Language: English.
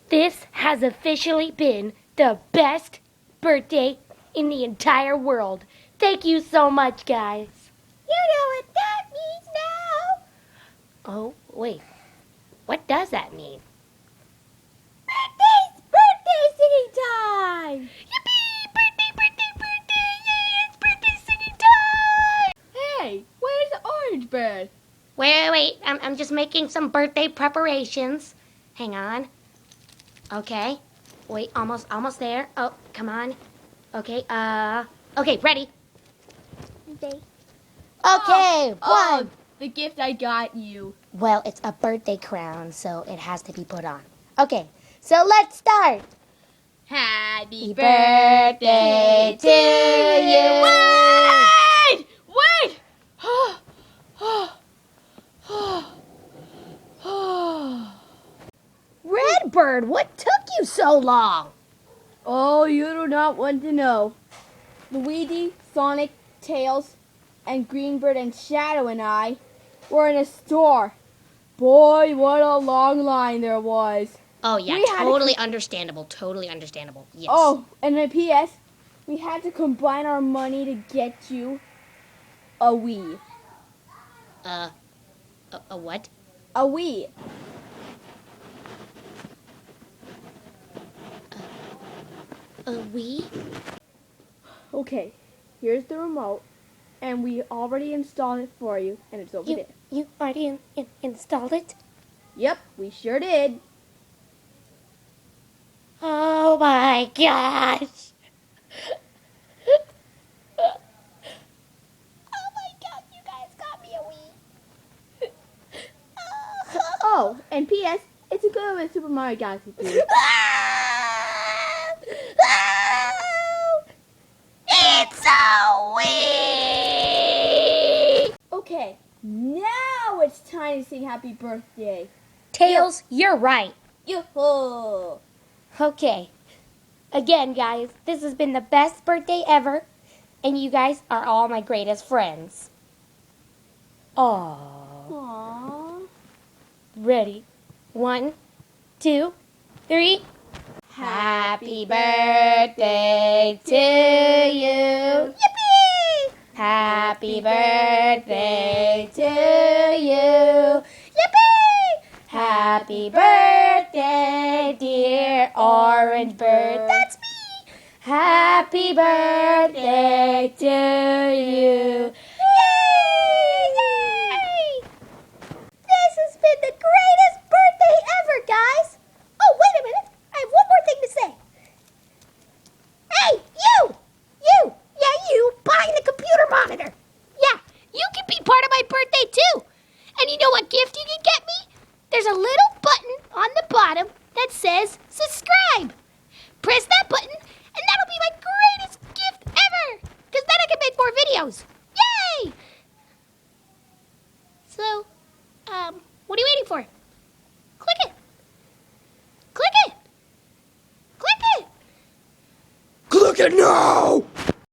This has officially been the best birthday in the entire world. Thank you so much, guys. You know what that means now? Oh, wait. What does that mean? Birthday singing time! Yippee! Birthday, birthday, birthday! Yay, it's birthday singing time! Hey, where's the orange bird? Wait. I'm just making some birthday preparations. Hang on. Okay. Wait, almost there. Oh, come on. Okay, okay, ready? Okay. Okay, one. The gift I got you. Well, it's a birthday crown, so it has to be put on. Okay, so let's start. Happy birthday to you. Wait! Redbird, what took you so long? Oh, you do not want to know. Luigi, Sonic, Tails, and Greenbird and Shadow and I were in a store. Boy, what a long line there was. Oh, yeah, We had totally understandable, yes. Oh, and then P.S. We had to combine our money to get you a Wii. A what? A Wii. A Wii? Okay, here's the remote, and we already installed it for you, and it's over there. You already installed it? Yep, we sure did. Oh my gosh! Oh my god, you guys got me a Wii! Oh, and P.S. It's a good with Super Mario Galaxy 3. It's a Wii! Okay, now it's time to sing happy birthday. Tails, you're right. Yoo-hoo! Okay. Again, guys, this has been the best birthday ever, and you guys are all my greatest friends. Aww. Aww. Ready? 1, 2, 3. Happy birthday to you. Yippee! Happy birthday to you. Yippee! Happy birthday, dear orange bird. That's me. Happy birthday to you. Yay! This has been the greatest birthday ever, guys. Oh, wait a minute. I have one more thing to say. Hey, you! Yeah, you, buying the computer monitor. Yeah, you can be part of my birthday, too. And you know what gift you can get me? There's a little button on the bottom that says subscribe. Press that button, and that'll be my greatest gift ever. Because then I can make more videos. Yay! So, what are you waiting for? Click it. Click it. Click it. Click it now!